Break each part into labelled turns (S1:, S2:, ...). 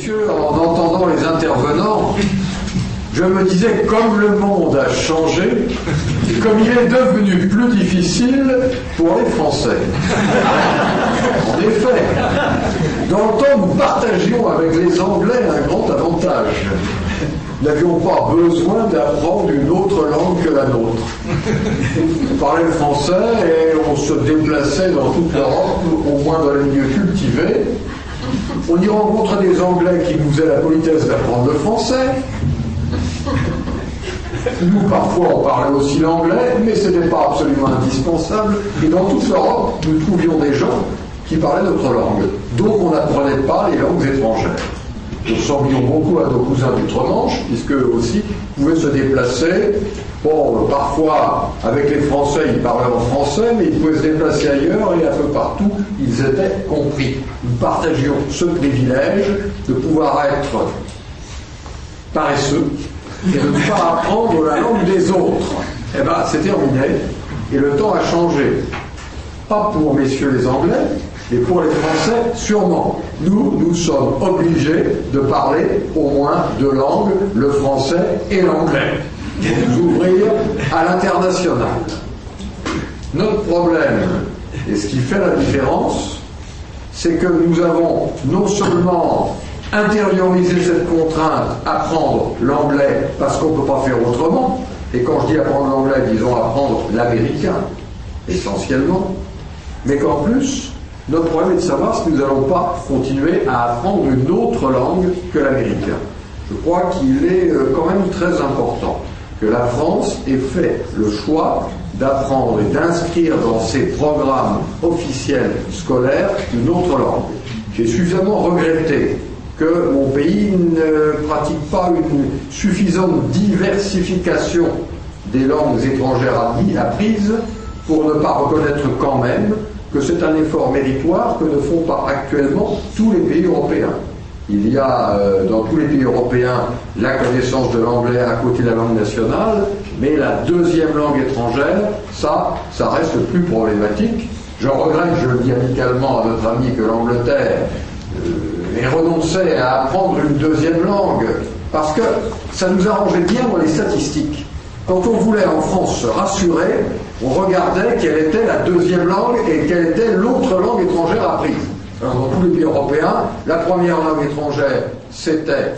S1: messieurs, en entendant les intervenants, je me disais, comme le monde a changé, comme il est devenu plus difficile pour les Français. En effet, dans le temps, nous partagions avec les Anglais un grand avantage. Nous n'avions pas besoin d'apprendre une autre langue que la nôtre. On parlait le français et on se déplaçait dans toute l'Europe, au moins dans les milieux cultivés. On y rencontrait des Anglais qui nous faisaient la politesse d'apprendre le français. Nous, parfois, on parlait aussi l'anglais, mais ce n'était pas absolument indispensable. Et dans toute l'Europe, nous trouvions des gens qui parlaient notre langue. Donc, on n'apprenait pas les langues étrangères. Nous ressemblions beaucoup à nos cousins d'outre-Manche, puisque aussi pouvaient se déplacer. Bon, parfois, avec les Français, ils parlaient en français, mais ils pouvaient se déplacer ailleurs et un peu partout, ils étaient compris. Nous partagions ce privilège de pouvoir être paresseux et de ne pas apprendre la langue des autres. Eh bien, c'est terminé, et le temps a changé. Pas pour messieurs les Anglais, mais pour les Français, sûrement. Nous sommes obligés de parler au moins deux langues, le français et l'anglais, pour nous ouvrir à l'international. Notre problème, et ce qui fait la différence, c'est que nous avons non seulement intériorisé cette contrainte, apprendre l'anglais parce qu'on ne peut pas faire autrement, et quand je dis apprendre l'anglais, disons apprendre l'américain, essentiellement, mais qu'en plus, notre problème est de savoir si nous n'allons pas continuer à apprendre une autre langue que l'américain. Je crois qu'il est quand même très important que la France ait fait le choix d'apprendre et d'inscrire dans ses programmes officiels scolaires une autre langue. J'ai suffisamment regretté que mon pays ne pratique pas une suffisante diversification des langues étrangères apprises pour ne pas reconnaître quand même que c'est un effort méritoire que ne font pas actuellement tous les pays européens. Il y a dans tous les pays européens la connaissance de l'anglais à côté de la langue nationale, mais la deuxième langue étrangère, ça reste plus problématique. Je regrette, je le dis amicalement à notre ami, que l'Angleterre ait renoncé à apprendre une deuxième langue, parce que ça nous arrangeait bien dans les statistiques. Quand on voulait en France se rassurer, on regardait quelle était la deuxième langue et quelle était l'autre langue étrangère apprise. Alors, dans tous les pays européens, la première langue étrangère, c'était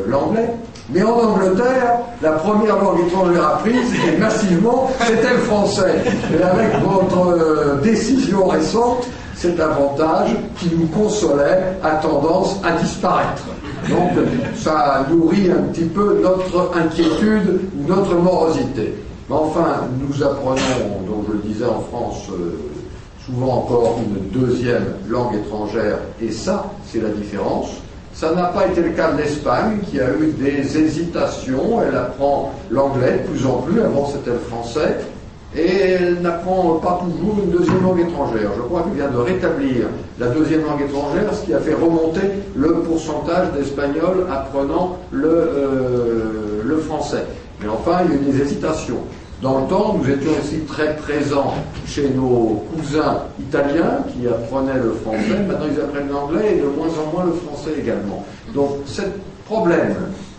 S1: l'anglais. Mais en Angleterre, la première langue étrangère apprise, et massivement, c'était le français. Et avec votre décision récente, cet avantage qui nous consolait a tendance à disparaître. Donc, ça nourrit un petit peu notre inquiétude, notre morosité. Mais enfin, nous apprenons, donc je le disais en France, souvent encore une deuxième langue étrangère, et ça, c'est la différence. Ça n'a pas été le cas de l'Espagne, qui a eu des hésitations. Elle apprend l'anglais de plus en plus, avant c'était le français, et elle n'apprend pas toujours une deuxième langue étrangère. Je crois qu'elle vient de rétablir la deuxième langue étrangère, ce qui a fait remonter le pourcentage d'Espagnols apprenant le français. Mais enfin, il y a eu des hésitations. Dans le temps, nous étions aussi très présents chez nos cousins italiens qui apprenaient le français. Maintenant, ils apprennent l'anglais et de moins en moins le français également. Donc, ce problème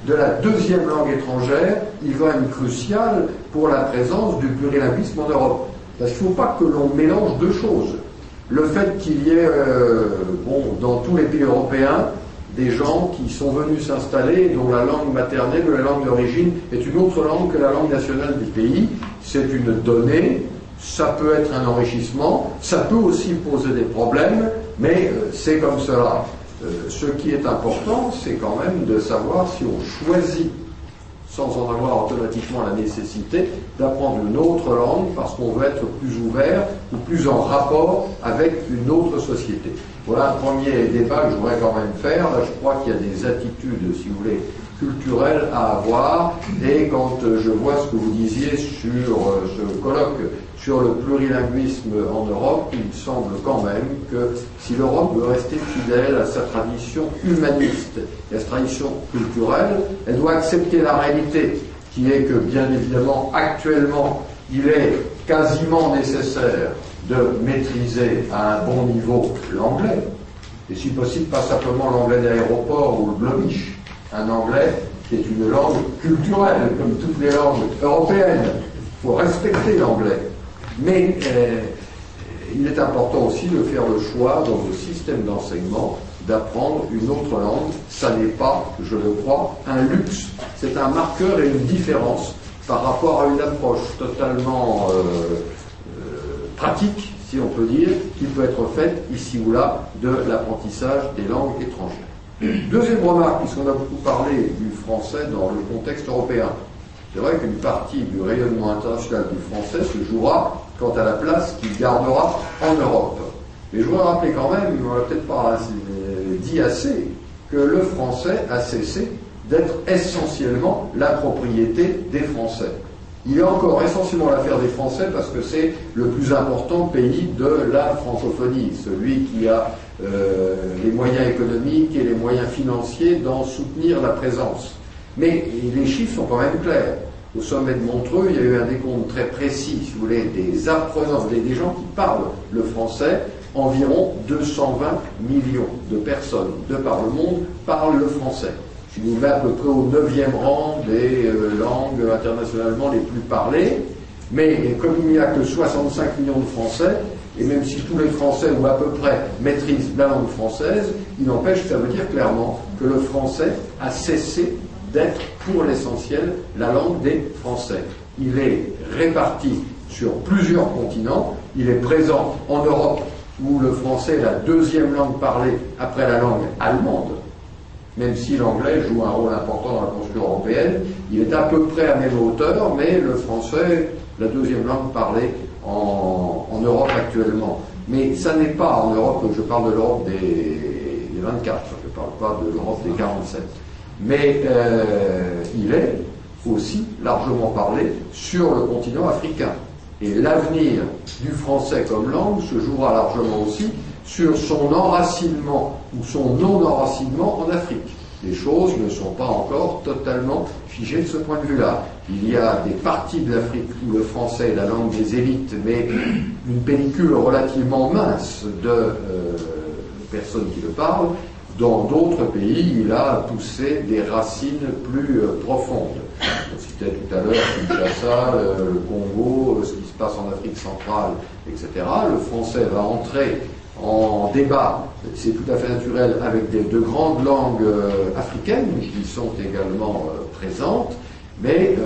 S1: de la deuxième langue étrangère, il va être crucial pour la présence du plurilinguisme en Europe. Parce qu'il ne faut pas que l'on mélange deux choses. Le fait qu'il y ait, dans tous les pays européens, des gens qui sont venus s'installer dont la langue maternelle ou la langue d'origine est une autre langue que la langue nationale du pays. C'est une donnée, ça peut être un enrichissement, ça peut aussi poser des problèmes, mais c'est comme cela. Ce qui est important, c'est quand même de savoir si on choisit, sans en avoir automatiquement la nécessité, d'apprendre une autre langue parce qu'on veut être plus ouvert ou plus en rapport avec une autre société. Voilà un premier débat que je voudrais quand même faire. Là, je crois qu'il y a des attitudes, si vous voulez, culturelles à avoir. Et quand je vois ce que vous disiez sur ce colloque sur le plurilinguisme en Europe, il me semble quand même que si l'Europe veut rester fidèle à sa tradition humaniste et à sa tradition culturelle, elle doit accepter la réalité, qui est que, bien évidemment, actuellement, il est quasiment nécessaire de maîtriser à un bon niveau l'anglais. et si possible pas simplement l'anglais d'aéroport ou le globish, un anglais qui est une langue culturelle, comme toutes les langues européennes. Il faut respecter l'anglais. Mais il est important aussi de faire le choix dans le système d'enseignement d'apprendre une autre langue. Ça n'est pas, je le crois, un luxe. C'est un marqueur et une différence par rapport à une approche totalement pratique, si on peut dire, qui peut être faite ici ou là de l'apprentissage des langues étrangères. Deuxième remarque, puisqu'on a beaucoup parlé du français dans le contexte européen. C'est vrai qu'une partie du rayonnement international du français se jouera quant à la place qu'il gardera en Europe. Mais je voudrais rappeler quand même, on l'a peut-être pas dit assez, que le français a cessé d'être essentiellement la propriété des Français. Il est encore essentiellement l'affaire des Français parce que c'est le plus important pays de la francophonie, celui qui a les moyens économiques et les moyens financiers d'en soutenir la présence. Mais les chiffres sont quand même clairs. Au sommet de Montreux, il y a eu un décompte très précis, si vous voulez, des apprenants, des gens qui parlent le français. Environ 220 millions de personnes de par le monde parlent le français. Je vous mets à peu près au 9e rang des langues internationalement les plus parlées. Mais comme il n'y a que 65 millions de Français, et même si tous les Français, ou à peu près, maîtrisent la langue française, il n'empêche que ça veut dire clairement que le français a cessé d'être pour l'essentiel la langue des Français. Il est réparti sur plusieurs continents, il est présent en Europe où le français est la deuxième langue parlée après la langue allemande, même si l'anglais joue un rôle important dans la construction européenne, il est à peu près à même hauteur, mais le français, la deuxième langue parlée en Europe actuellement. Mais ça n'est pas en Europe, je parle de l'Europe des 24, je ne parle pas de l'Europe des 47. Mais il est aussi largement parlé sur le continent africain. Et l'avenir du français comme langue se jouera largement aussi sur son enracinement ou son non-enracinement en Afrique. Les choses ne sont pas encore totalement figées de ce point de vue-là. Il y a des parties de l'Afrique où le français est la langue des élites, mais une pellicule relativement mince de personnes qui le parlent. Dans d'autres pays, il a poussé des racines plus profondes. On citait tout à l'heure Kinshasa, le Congo, ce qui se passe en Afrique centrale, etc. Le français va entrer en débat, c'est tout à fait naturel, avec de grandes langues africaines qui sont également présentes, mais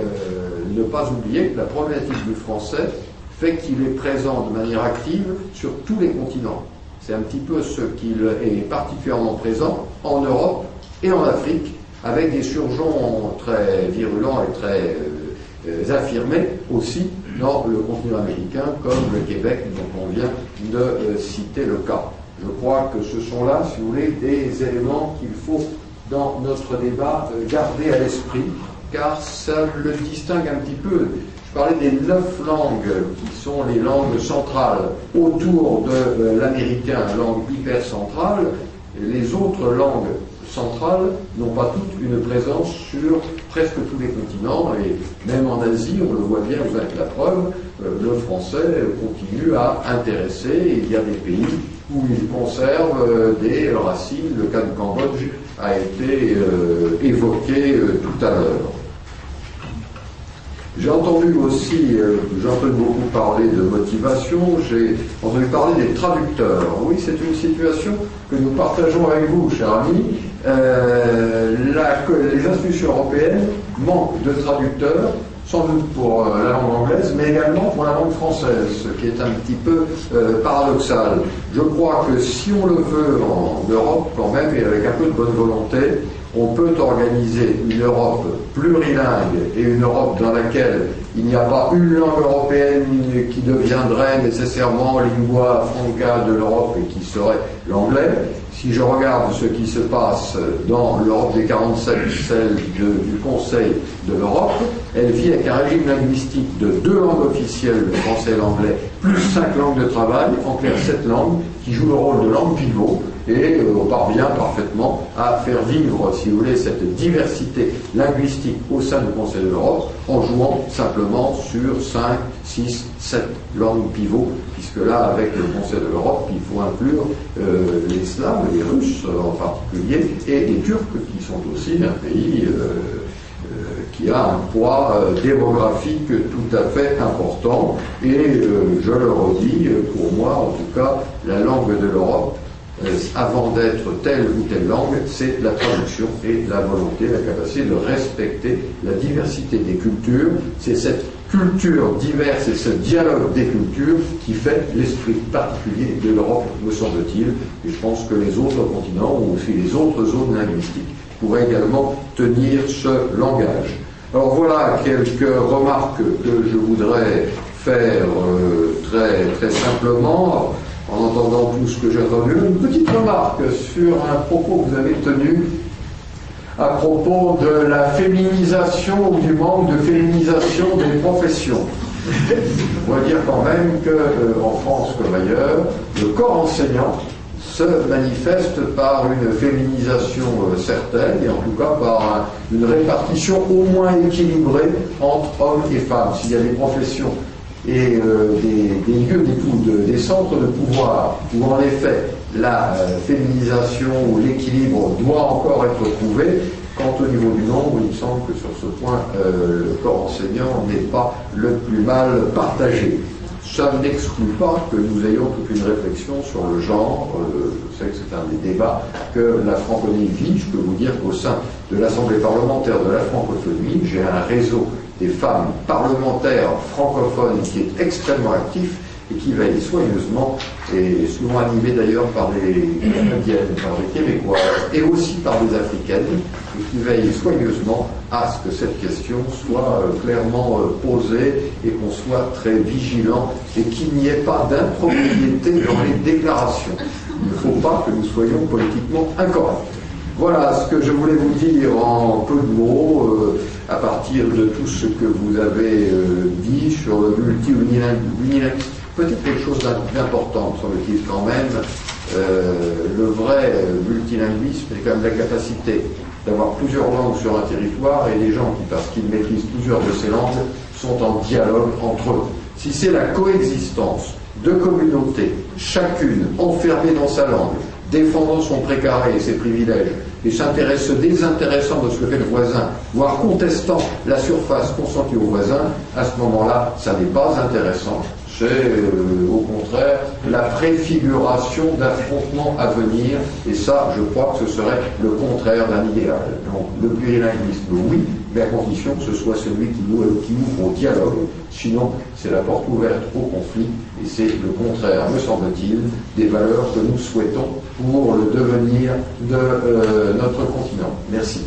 S1: ne pas oublier que la problématique du français fait qu'il est présent de manière active sur tous les continents. C'est un petit peu ce qu'il est particulièrement présent en Europe et en Afrique, avec des surgeons très virulents et très affirmés aussi dans le continent américain, comme le Québec, dont on vient de citer le cas. Je crois que ce sont là, si vous voulez, des éléments qu'il faut, dans notre débat, garder à l'esprit, car ça le distingue un petit peu. Je parlais des 9 langues qui sont les langues centrales autour de l'américain, langue hyper centrale. Les autres langues centrales n'ont pas toutes une présence sur presque tous les continents, et même en Asie, on le voit bien, vous êtes la preuve, le français continue à intéresser. Il y a des pays où il conserve des racines. Le cas du Cambodge a été évoqué tout à l'heure. J'ai entendu aussi, j'ai entendu beaucoup parler de motivation, j'ai entendu parler des traducteurs. Oui, c'est une situation que nous partageons avec vous, cher ami. Les institutions européennes manquent de traducteurs, sans doute pour la langue anglaise, mais également pour la langue française, ce qui est un petit peu paradoxal. Je crois que si on le veut en Europe quand même, et avec un peu de bonne volonté, on peut organiser une Europe plurilingue et une Europe dans laquelle il n'y a pas une langue européenne qui deviendrait nécessairement lingua franca de l'Europe et qui serait l'anglais. Si je regarde ce qui se passe dans l'Europe des 47, celle du Conseil de l'Europe, elle vit avec un régime linguistique de 2 langues officielles, le français et l'anglais, plus 5 langues de travail, en clair 7 langues, qui jouent le rôle de langue pivot, et on parvient parfaitement à faire vivre, si vous voulez, cette diversité linguistique au sein du Conseil de l'Europe, en jouant simplement sur 5, 6, 7 langues pivots, puisque là, avec le Conseil de l'Europe, il faut inclure les Slaves, Slaves, les Russes en particulier, et les Turcs, qui sont aussi un pays qui a un poids démographique tout à fait important. Et je le redis, pour moi, en tout cas, la langue de l'Europe, avant d'être telle ou telle langue, c'est la traduction et la volonté, la capacité de respecter la diversité des cultures. C'est cette culture diverse et ce dialogue des cultures qui fait l'esprit particulier de l'Europe, me semble-t-il. Et je pense que les autres continents, ou aussi les autres zones linguistiques, pourraient également tenir ce langage. Alors voilà quelques remarques que je voudrais faire très simplement, en entendant tout ce que j'ai entendu. Une petite remarque sur un propos que vous avez tenu à propos de la féminisation ou du manque de féminisation des professions. On va dire quand même qu'en France comme ailleurs, le corps enseignant se manifeste par une féminisation certaine, et en tout cas par une répartition au moins équilibrée entre hommes et femmes. S'il y a des professions et des lieux d'écoute, des centres de pouvoir où en effet la féminisation ou l'équilibre doit encore être trouvé, quant au niveau du nombre, il me semble que sur ce point le corps enseignant n'est pas le plus mal partagé. Ça n'exclut pas que nous ayons toute une réflexion sur le genre. Je sais que c'est un des débats que la francophonie vit. Je peux vous dire qu'au sein de l'Assemblée parlementaire de la francophonie, j'ai un réseau des femmes parlementaires francophones qui est extrêmement actif et qui veille soigneusement, et souvent animé d'ailleurs par des Canadiennes, par des Québécoises et aussi par des Africaines, et qui veille soigneusement à ce que cette question soit clairement posée et qu'on soit très vigilant et qu'il n'y ait pas d'impropriété dans les déclarations. Il ne faut pas que nous soyons politiquement incorrects. Voilà ce que je voulais vous dire en peu de mots, à partir de tout ce que vous avez dit sur le multilinguisme. Peut-être quelque chose d'important, semble-t-il quand même. Le vrai multilinguisme, c'est quand même la capacité d'avoir plusieurs langues sur un territoire, et les gens qui, parce qu'ils maîtrisent plusieurs de ces langues, sont en dialogue entre eux. Si c'est la coexistence de communautés, chacune enfermée dans sa langue, défendant son précaré et ses privilèges, et se désintéressant de ce que fait le voisin, voire contestant la surface consentie au voisin, à ce moment-là, ça n'est pas intéressant. C'est au contraire la préfiguration d'affrontements à venir, et ça, je crois que ce serait le contraire d'un idéal. Donc, le plurilinguisme, oui, mais à condition que ce soit celui qui ouvre au dialogue. Sinon, c'est la porte ouverte au conflit, et c'est le contraire, me semble-t-il, des valeurs que nous souhaitons pour le devenir de notre continent. Merci.